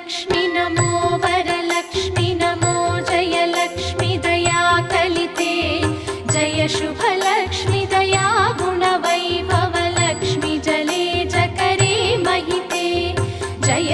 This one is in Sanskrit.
लक्ष्मि नमो वरलक्ष्मि नमो जयलक्ष्मि दया कलिते जय शुभलक्ष्मि दया गुणवैभवलक्ष्मि जले जकरे महिते जय